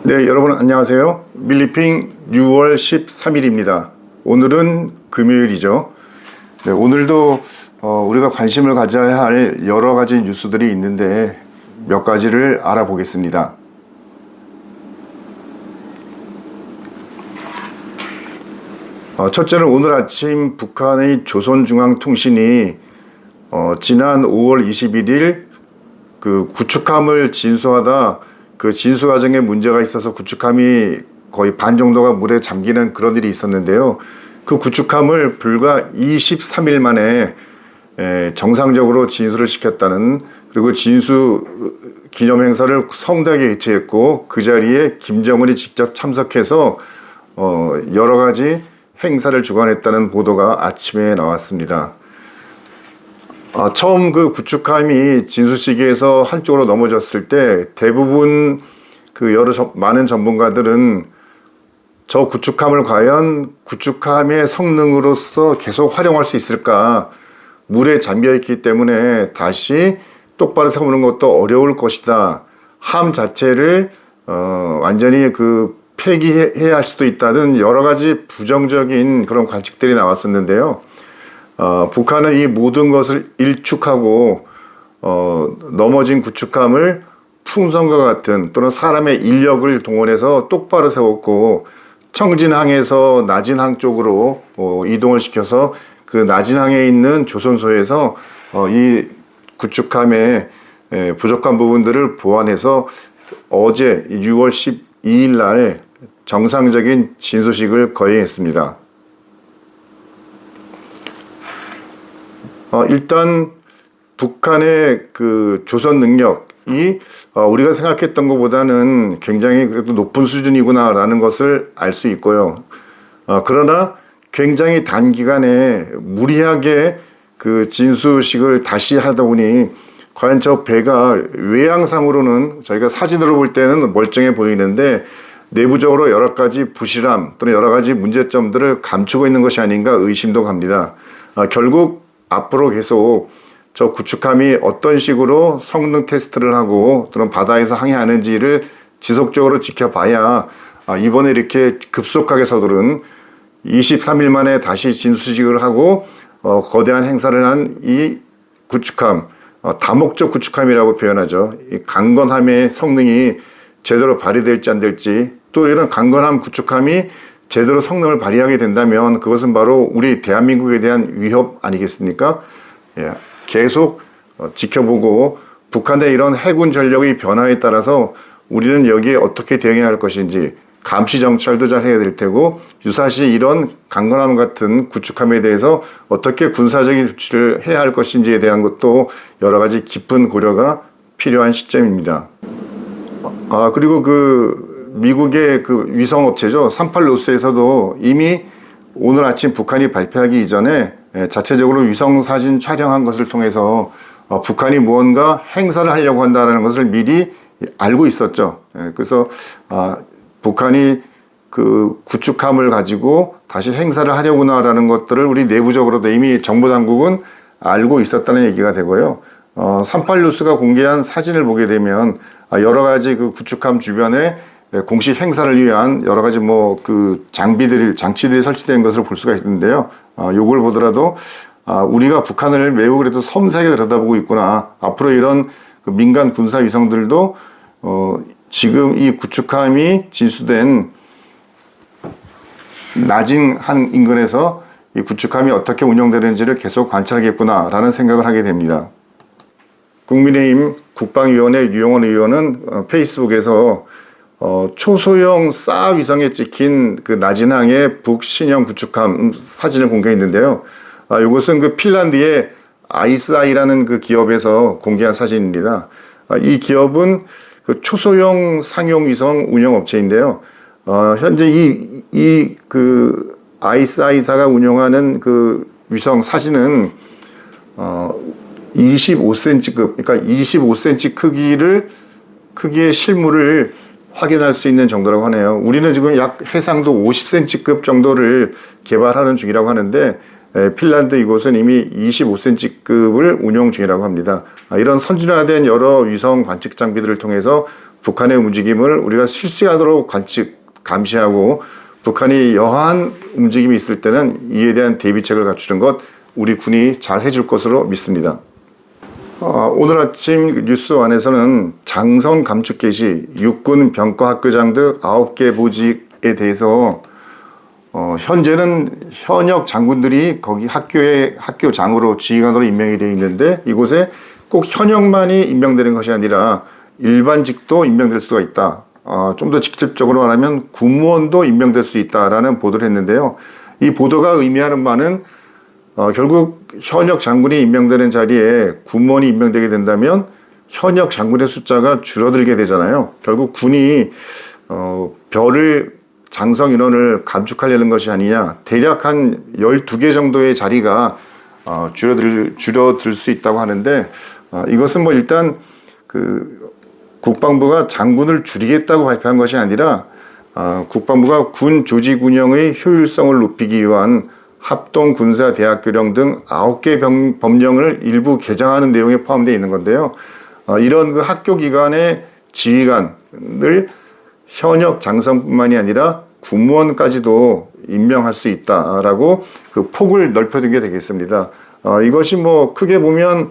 네, 여러분 안녕하세요. 밀리핑 6월 13일입니다. 오늘은 금요일이죠. 네, 오늘도 우리가 관심을 가져야 할 여러 가지 뉴스들이 있는데 몇 가지를 알아보겠습니다. 첫째는 오늘 아침 북한의 조선중앙통신이 지난 5월 21일 그 구축함을 진수하다 그 진수 과정에 문제가 있어서 구축함이 거의 반 정도가 물에 잠기는 그런 일이 있었는데요. 그 구축함을 불과 23일 만에 정상적으로 진수를 시켰다는, 그리고 진수 기념 행사를 성대하게 개최했고 그 자리에 김정은이 직접 참석해서 여러 가지 행사를 주관했다는 보도가 아침에 나왔습니다. 처음 그 구축함이 진수시기에서 한쪽으로 넘어졌을 때 대부분 그 많은 전문가들은 저 구축함을 과연 구축함의 성능으로서 계속 활용할 수 있을까, 물에 잠겨 있기 때문에 다시 똑바로 세우는 것도 어려울 것이다, 함 자체를 완전히 그 폐기해야 할 수도 있다는 여러 가지 부정적인 그런 관측들이 나왔었는데요. 북한은 이 모든 것을 일축하고 넘어진 구축함을 풍선과 같은 또는 사람의 인력을 동원해서 똑바로 세웠고, 청진항에서 나진항 쪽으로 이동을 시켜서 그 나진항에 있는 조선소에서 이 구축함의 부족한 부분들을 보완해서 어제 6월 12일 날 정상적인 진수식을 거행했습니다. 일단 북한의 그 조선 능력이 우리가 생각했던 것보다는 굉장히 그래도 높은 수준이구나 라는 것을 알 수 있고요. 그러나 굉장히 단기간에 무리하게 그 진수식을 다시 하다 보니 과연 저 배가 외양상으로는 저희가 사진으로 볼 때는 멀쩡해 보이는데 내부적으로 여러 가지 부실함 또는 여러 가지 문제점들을 감추고 있는 것이 아닌가 의심도 갑니다. 결국 앞으로 계속 저 구축함이 어떤 식으로 성능 테스트를 하고 또는 바다에서 항해하는지를 지속적으로 지켜봐야 이번에 이렇게 급속하게 서두른 23일 만에 다시 진수식을 하고 거대한 행사를 한 이 구축함, 다목적 구축함이라고 표현하죠. 이 강건함의 성능이 제대로 발휘될지 안 될지, 또 이런 강건함 구축함이 제대로 성능을 발휘하게 된다면 그것은 바로 우리 대한민국에 대한 위협 아니겠습니까? 계속 지켜보고 북한의 이런 해군 전력의 변화에 따라서 우리는 여기에 어떻게 대응해야 할 것인지 감시 정찰도 잘 해야 될 테고, 유사시 이런 강건함 같은 구축함에 대해서 어떻게 군사적인 조치를 해야 할 것인지에 대한 것도 여러 가지 깊은 고려가 필요한 시점입니다. 그리고 그 미국의 그 위성업체죠, 38로스에서도 이미 오늘 아침 북한이 발표하기 이전에 자체적으로 위성사진 촬영한 것을 통해서 북한이 무언가 행사를 하려고 한다는 것을 미리 알고 있었죠. 그래서 북한이 그 구축함을 가지고 다시 행사를 하려구나라는 것들을 우리 내부적으로도 이미 정보당국은 알고 있었다는 얘기가 되고요. 38뉴스가 공개한 사진을 보게 되면 여러 가지 그 구축함 주변에 공식 행사를 위한 여러 가지 그 장치들이 설치된 것을 볼 수가 있는데요. 요걸 보더라도 우리가 북한을 매우 그래도 섬세하게 들여다보고 있구나. 앞으로 이런 그 민간 군사 위성들도 지금 이 구축함이 진수된 나진항 인근에서 이 구축함이 어떻게 운영되는지를 계속 관찰하겠구나라는 생각을 하게 됩니다. 국민의힘 국방위원회 유영원 의원은 페이스북에서 초소형 싸 위성에 찍힌 그 나진항의 북신형 구축함 사진을 공개했는데요. 이것은 그 핀란드의 아이스아이라는 그 기업에서 공개한 사진입니다. 이 기업은 그 초소형 상용 위성 운영 업체인데요. 현재 그 아이스아이사가 운영하는 그 위성 사진은 25cm급, 그러니까 25cm 크기의 실물을 확인할 수 있는 정도라고 하네요. 우리는 지금 약 해상도 50cm급 정도를 개발하는 중이라고 하는데 핀란드 이곳은 이미 25cm급을 운용 중이라고 합니다. 이런 선진화된 여러 위성 관측 장비들을 통해서 북한의 움직임을 우리가 실시간으로 감시하고 북한이 여한 움직임이 있을 때는 이에 대한 대비책을 갖추는 것 우리 군이 잘 해줄 것으로 믿습니다. 오늘 아침 뉴스 안에서는 장성 감축 개시, 육군 병과학교장 등 9개 보직에 대해서 현재는 현역 장군들이 거기 학교장으로 지휘관으로 임명이 되어 있는데 이곳에 꼭 현역만이 임명되는 것이 아니라 일반직도 임명될 수가 있다. 좀 더 직접적으로 말하면 군무원도 임명될 수 있다라는 보도를 했는데요. 이 보도가 의미하는 바는 결국 현역 장군이 임명되는 자리에 군무원이 임명되게 된다면 현역 장군의 숫자가 줄어들게 되잖아요. 결국 군이 장성 인원을 감축하려는 것이 아니냐. 대략 한 12개 정도의 자리가 줄어들 수 있다고 하는데 이것은 뭐 일단 국방부가 장군을 줄이겠다고 발표한 것이 아니라 국방부가 군 조직 운영의 효율성을 높이기 위한 합동군사대학교령 등 9개 법령을 일부 개정하는 내용에 포함되어 있는 건데요. 이런 그 학교 기관의 지휘관을 현역 장성뿐만이 아니라 군무원까지도 임명할 수 있다라고 그 폭을 넓혀두게 되겠습니다. 이것이 뭐 크게 보면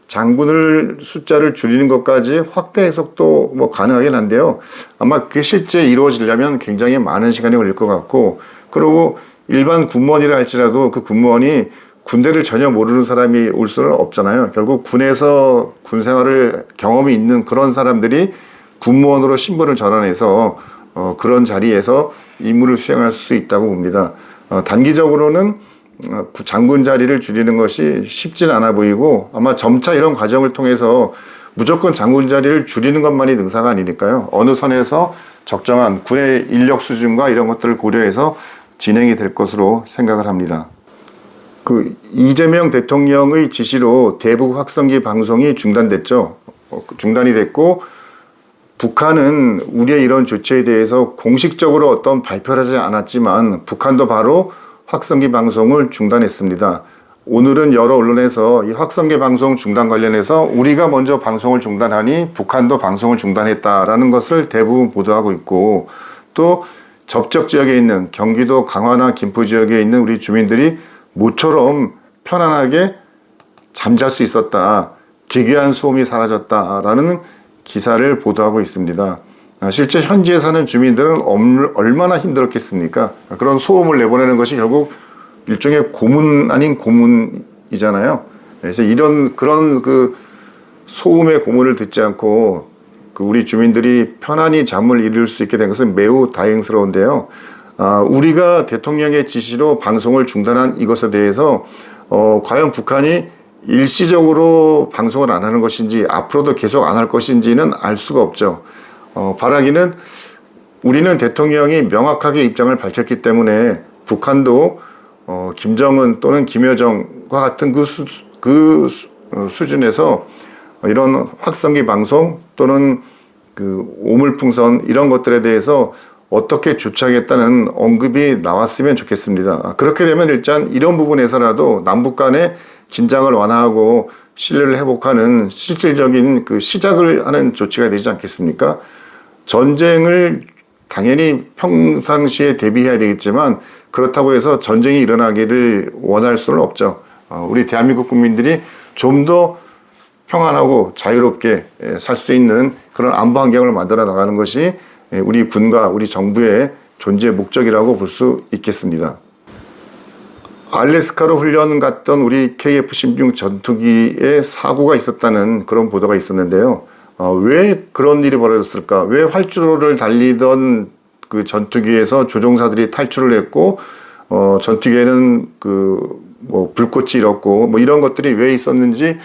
장군을 숫자를 줄이는 것까지 확대 해석도 뭐 가능하긴 한데요. 아마 그게 실제 이루어지려면 굉장히 많은 시간이 걸릴 것 같고, 그리고 일반 군무원이라 할지라도 그 군무원이 군대를 전혀 모르는 사람이 올 수는 없잖아요. 결국 군에서 군 생활을 경험이 있는 그런 사람들이 군무원으로 신분을 전환해서 그런 자리에서 임무를 수행할 수 있다고 봅니다. 단기적으로는 장군 자리를 줄이는 것이 쉽진 않아 보이고 아마 점차 이런 과정을 통해서 무조건 장군 자리를 줄이는 것만이 능사가 아니니까요. 어느 선에서 적정한 군의 인력 수준과 이런 것들을 고려해서 진행이 될 것으로 생각을 합니다. 이재명 대통령의 지시로 대북 확성기 방송이 중단됐죠. 중단이 됐고 북한은 우리의 이런 조치에 대해서 공식적으로 어떤 발표를 하지 않았지만 북한도 바로 확성기 방송을 중단했습니다. 오늘은 여러 언론에서 이 확성기 방송 중단 관련해서 우리가 먼저 방송을 중단하니 북한도 방송을 중단했다라는 것을 대부분 보도하고 있고, 또 접촉 지역에 있는 경기도 강화나 김포 지역에 있는 우리 주민들이 모처럼 편안하게 잠잘 수 있었다, 기괴한 소음이 사라졌다라는 기사를 보도하고 있습니다. 실제 현지에 사는 주민들은 얼마나 힘들었겠습니까? 그런 소음을 내보내는 것이 결국 일종의 고문 아닌 고문이잖아요. 그래서 그런 소음의 고문을 듣지 않고 우리 주민들이 편안히 잠을 이룰 수 있게 된 것은 매우 다행스러운데요. 우리가 대통령의 지시로 방송을 중단한 이것에 대해서 과연 북한이 일시적으로 방송을 안 하는 것인지 앞으로도 계속 안 할 것인지는 알 수가 없죠. 바라기는 우리는 대통령이 명확하게 입장을 밝혔기 때문에 북한도 김정은 또는 김여정과 같은 그 수준에서 이런 확성기 방송 또는 오물풍선 이런 것들에 대해서 어떻게 조치하겠다는 언급이 나왔으면 좋겠습니다. 그렇게 되면 일단 이런 부분에서라도 남북 간의 긴장을 완화하고 신뢰를 회복하는 실질적인 시작을 하는 조치가 되지 않겠습니까? 전쟁을 당연히 평상시에 대비해야 되겠지만 그렇다고 해서 전쟁이 일어나기를 원할 수는 없죠. 우리 대한민국 국민들이 좀 더 평안하고 자유롭게 살 수 있는 그런 안보 환경을 만들어 나가는 것이 우리 군과 우리 정부의 존재 목적이라고 볼 수 있겠습니다. 알래스카로 훈련 갔던 우리 KF-16 전투기에 사고가 있었다는 그런 보도가 있었는데요. 왜 그런 일이 벌어졌을까? 왜 활주로를 달리던 그 전투기에서 조종사들이 탈출을 했고, 전투기에는 불꽃이 일었고, 이런 것들이 왜 있었는지,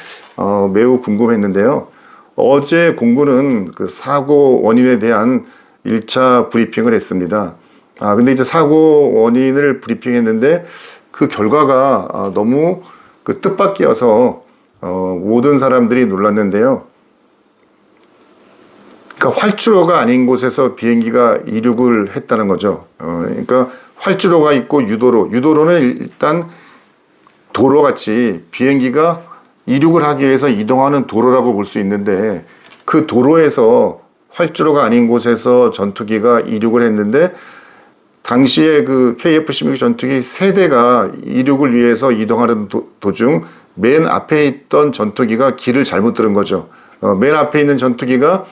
매우 궁금했는데요. 어제 공군은 그 사고 원인에 대한 1차 브리핑을 했습니다. 근데 이제 사고 원인을 브리핑했는데, 그 결과가 너무 뜻밖이어서 모든 사람들이 놀랐는데요. 그러니까 활주로가 아닌 곳에서 비행기가 이륙을 했다는 거죠. 그러니까 활주로가 있고 유도로는 일단 도로같이 비행기가 이륙을 하기 위해서 이동하는 도로라고 볼 수 있는데 그 도로에서 활주로가 아닌 곳에서 전투기가 이륙을 했는데 당시에 그 KF-16 전투기 세대가 이륙을 위해서 이동하는 도중 맨 앞에 있던 전투기가 길을 잘못 들은 거죠. 맨 앞에 있는 전투기가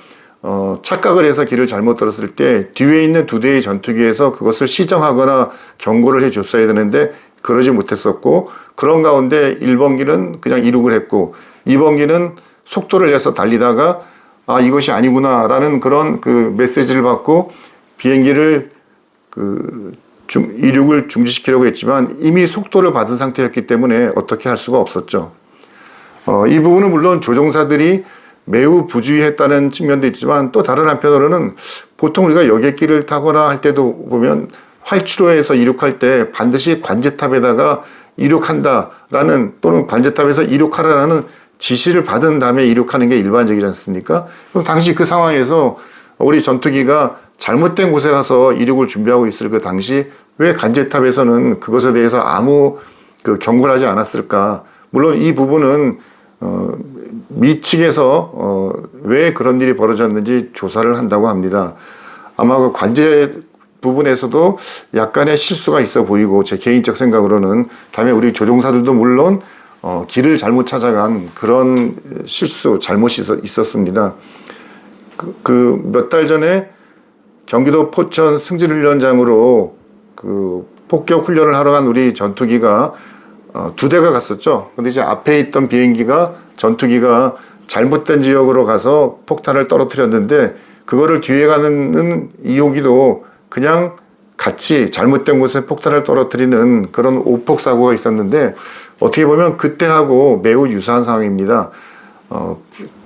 착각을 해서 길을 잘못 들었을 때 뒤에 있는 두 대의 전투기에서 그것을 시정하거나 경고를 해줬어야 되는데 그러지 못했었고, 그런 가운데 1번기는 그냥 이륙을 했고 2번기는 속도를 내서 달리다가 아 이것이 아니구나 라는 그런 그 메시지를 받고 비행기를 이륙을 중지시키려고 했지만 이미 속도를 받은 상태였기 때문에 어떻게 할 수가 없었죠. 이 부분은 물론 조종사들이 매우 부주의했다는 측면도 있지만 또 다른 한편으로는 보통 우리가 여객기를 타거나 할 때도 보면 활주로에서 이륙할 때 반드시 관제탑에다가 이륙한다라는 또는 관제탑에서 이륙하라는 지시를 받은 다음에 이륙하는 게 일반적이지 않습니까? 그럼 당시 그 상황에서 우리 전투기가 잘못된 곳에 가서 이륙을 준비하고 있을 그 당시 왜 관제탑에서는 그것에 대해서 아무 그 경고를 하지 않았을까? 물론 이 부분은 미 측에서 왜 그런 일이 벌어졌는지 조사를 한다고 합니다. 아마 그 관제 부분에서도 약간의 실수가 있어 보이고 제 개인적 생각으로는 다음에 우리 조종사들도 물론 길을 잘못 찾아간 그런 실수, 잘못이 있었습니다. 그 몇 달 전에 경기도 포천 승진훈련장으로 그 폭격 훈련을 하러 간 우리 전투기가 두 대가 갔었죠. 근데 이제 앞에 있던 비행기가 전투기가 잘못된 지역으로 가서 폭탄을 떨어뜨렸는데 그거를 뒤에 가는 2호기도 그냥 같이 잘못된 곳에 폭탄을 떨어뜨리는 그런 오폭 사고가 있었는데 어떻게 보면 그때하고 매우 유사한 상황입니다.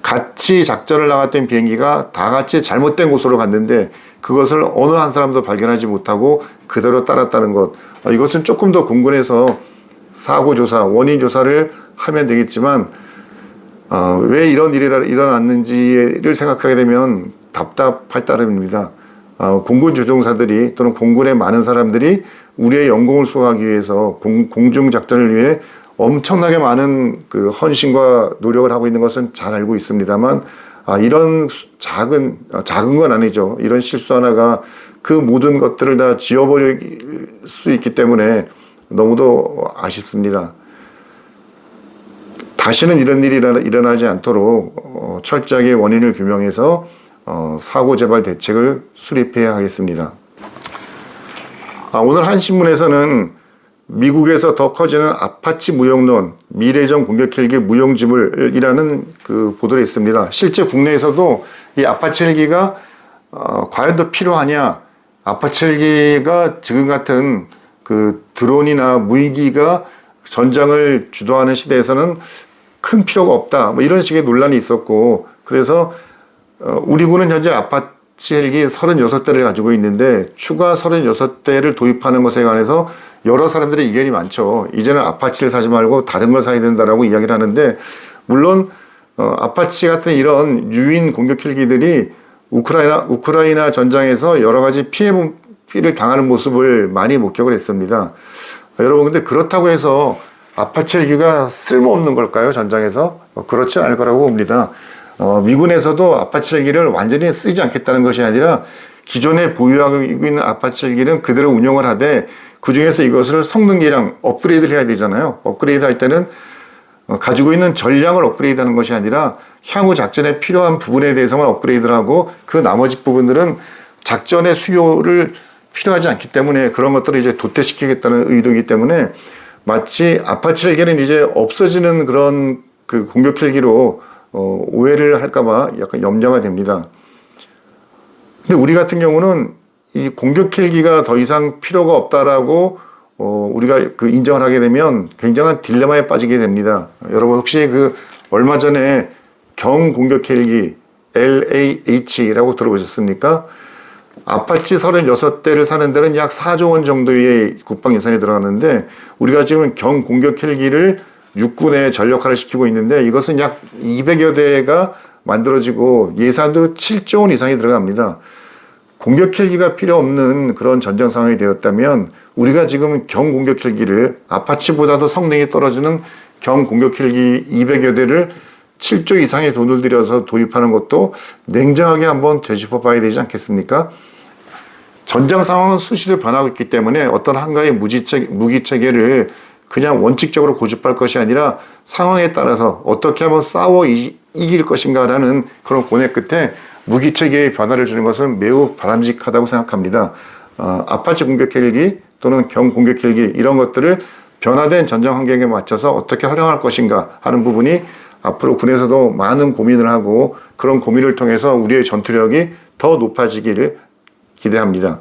같이 작전을 나갔던 비행기가 다 같이 잘못된 곳으로 갔는데 그것을 어느 한 사람도 발견하지 못하고 그대로 따랐다는 것. 이것은 조금 더 공군에서 사고 조사, 원인 조사를 하면 되겠지만 왜 이런 일이 일어났는지를 생각하게 되면 답답할 따름입니다. 공군 조종사들이 또는 공군의 많은 사람들이 우리의 영공을 수호하기 위해서 공중 작전을 위해 엄청나게 많은 그 헌신과 노력을 하고 있는 것은 잘 알고 있습니다만 이런 작은 건 아니죠. 이런 실수 하나가 그 모든 것들을 다 지워버릴 수 있기 때문에 너무도 아쉽습니다. 다시는 이런 일이 일어나지 않도록 철저하게 원인을 규명해서 사고 재발 대책을 수립해야 하겠습니다. 오늘 한 신문에서는 미국에서 더 커지는 아파치 무용론, 미래전 공격 헬기 무용지물이라는 그 보도를 했습니다. 실제 국내에서도 이 아파치 헬기가 과연 더 필요하냐? 아파치 헬기가 지금 같은 그 드론이나 무인기가 전장을 주도하는 시대에서는 큰 필요가 없다. 뭐 이런 식의 논란이 있었고, 그래서 우리 군은 현재 아파치 헬기 36대를 가지고 있는데 추가 36대를 도입하는 것에 관해서 여러 사람들의 의견이 많죠. 이제는 아파치를 사지 말고 다른 걸 사야 된다라고 이야기를 하는데, 물론 아파치 같은 이런 유인 공격 헬기들이 우크라이나 전장에서 여러 가지 피해를 당하는 모습을 많이 목격을 했습니다. 여러분, 근데 그렇다고 해서 아파치 헬기가 쓸모없는 걸까요? 전장에서? 그렇지 않을 거라고 봅니다. 미군에서도 아파치 헬기를 완전히 쓰지 않겠다는 것이 아니라 기존에 보유하고 있는 아파치 헬기는 그대로 운영을 하되 그 중에서 이것을 성능이랑 업그레이드를 해야 되잖아요. 업그레이드 할 때는 가지고 있는 전량을 업그레이드 하는 것이 아니라 향후 작전에 필요한 부분에 대해서만 업그레이드를 하고 그 나머지 부분들은 작전의 수요를 필요하지 않기 때문에 그런 것들을 이제 도태시키겠다는 의도이기 때문에 마치 아파치 헬기는 이제 없어지는 그런 그 공격 헬기로 오해를 할까봐 약간 염려가 됩니다. 근데 우리 같은 경우는 이 공격 헬기가 더 이상 필요가 없다라고 우리가 그 인정을 하게 되면 굉장한 딜레마에 빠지게 됩니다. 여러분 혹시 그 얼마 전에 경 공격 헬기 LAH라고 들어보셨습니까? 아파치 36대를 사는 데는 약 4조 원 정도의 국방 예산이 들어가는데 우리가 지금 경 공격 헬기를 육군에 전력화를 시키고 있는데 이것은 약 200여 대가 만들어지고 예산도 7조 원 이상이 들어갑니다. 공격 헬기가 필요 없는 그런 전쟁 상황이 되었다면 우리가 지금 경공격 헬기를 아파치보다도 성능이 떨어지는 경공격 헬기 200여 대를 7조 이상의 돈을 들여서 도입하는 것도 냉정하게 한번 되짚어 봐야 되지 않겠습니까? 전장 상황은 수시로 변하고 있기 때문에 어떤 한가의 무기 체계를 그냥 원칙적으로 고집할 것이 아니라 상황에 따라서 어떻게 하면 싸워 이길 것인가라는 그런 고뇌 끝에 무기 체계의 변화를 주는 것은 매우 바람직하다고 생각합니다. 아파치 공격 헬기 또는 경공격 헬기 이런 것들을 변화된 전장 환경에 맞춰서 어떻게 활용할 것인가 하는 부분이 앞으로 군에서도 많은 고민을 하고 그런 고민을 통해서 우리의 전투력이 더 높아지기를 기대합니다.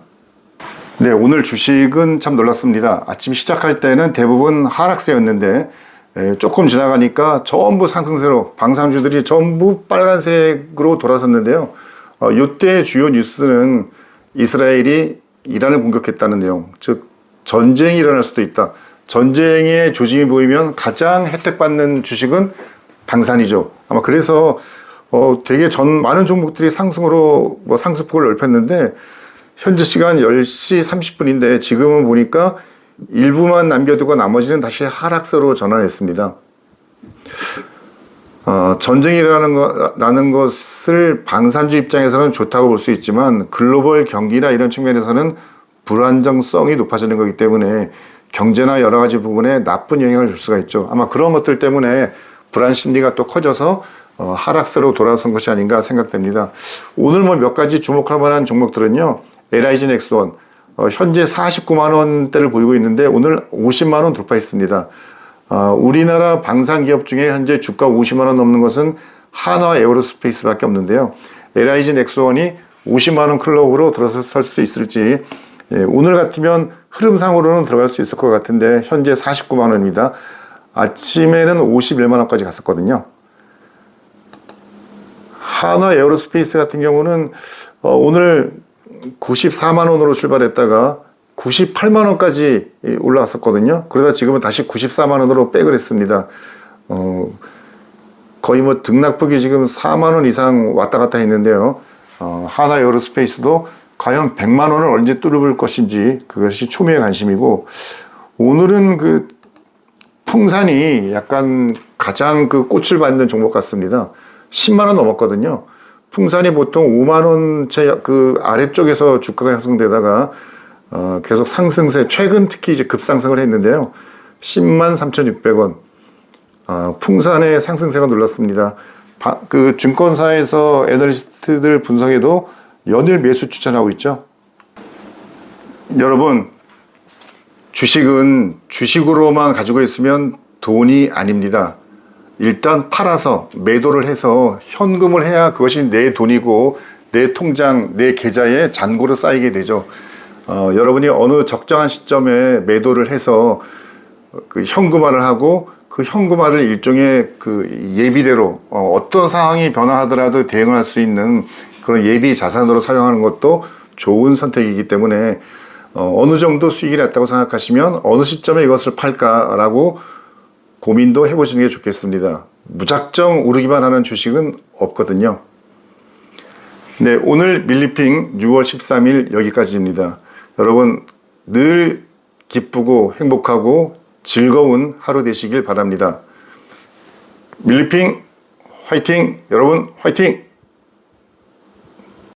네, 오늘 주식은 참 놀랐습니다. 아침 시작할 때는 대부분 하락세였는데 조금 지나가니까 전부 상승세로 방산주들이 전부 빨간색으로 돌아섰는데요. 이때 주요 뉴스는 이스라엘이 이란을 공격했다는 내용, 즉 전쟁이 일어날 수도 있다. 전쟁의 조짐이 보이면 가장 혜택받는 주식은 방산이죠. 아마 그래서 되게 많은 종목들이 상승으로 상승폭을 넓혔는데 현재 시간 10시 30분인데 지금은 보니까 일부만 남겨두고 나머지는 다시 하락세로 전환했습니다. 전쟁이 일어나는 것을 방산주 입장에서는 좋다고 볼 수 있지만 글로벌 경기나 이런 측면에서는 불안정성이 높아지는 거기 때문에 경제나 여러 가지 부분에 나쁜 영향을 줄 수가 있죠. 아마 그런 것들 때문에 불안 심리가 또 커져서 하락세로 돌아선 것이 아닌가 생각됩니다. 오늘 몇 가지 주목할 만한 종목들은요. LIG 넥스원 현재 49만 원대를 보이고 있는데 오늘 50만 원 돌파했습니다. 우리나라 방산 기업 중에 현재 주가 50만 원 넘는 것은 한화 에어로스페이스밖에 없는데요. LIG 넥스원이 50만 원 클럽으로 들어설 수 있을지 오늘 같으면 흐름상으로는 들어갈 수 있을 것 같은데 현재 49만 원입니다. 아침에는 51만 원까지 갔었거든요. 한화 에어로스페이스 같은 경우는 오늘 94만 원으로 출발했다가 98만 원까지 올라왔었거든요. 그러다 지금은 다시 94만 원으로 백을 했습니다. 거의 등락폭이 지금 4만 원 이상 왔다 갔다 했는데요. 하나 에어로스페이스도 과연 100만 원을 언제 뚫을 것인지 그것이 초미의 관심이고, 오늘은 풍산이 약간 가장 꽃을 받는 종목 같습니다. 10만 원 넘었거든요. 풍산이 보통 5만 원째 아래쪽에서 주가가 형성되다가 계속 상승세, 최근 특히 이제 급상승을 했는데요. 10만 3,600원. 풍산의 상승세가 놀랐습니다. 증권사에서 애널리스트들 분석에도 연일 매수 추천하고 있죠. 여러분, 주식은 주식으로만 가지고 있으면 돈이 아닙니다. 일단 팔아서 매도를 해서 현금을 해야 그것이 내 돈이고 내 통장, 내 계좌에 잔고로 쌓이게 되죠. 여러분이 어느 적정한 시점에 매도를 해서 현금화를 하고 그 현금화를 일종의 예비대로 어떤 상황이 변화하더라도 대응을 할 수 있는 그런 예비 자산으로 사용하는 것도 좋은 선택이기 때문에 어느 정도 수익이 났다고 생각하시면 어느 시점에 이것을 팔까라고 고민도 해보시는 게 좋겠습니다. 무작정 오르기만 하는 주식은 없거든요. 네, 오늘 밀리핑 6월 13일 여기까지입니다. 여러분 늘 기쁘고 행복하고 즐거운 하루 되시길 바랍니다. 밀리핑 화이팅! 여러분 화이팅!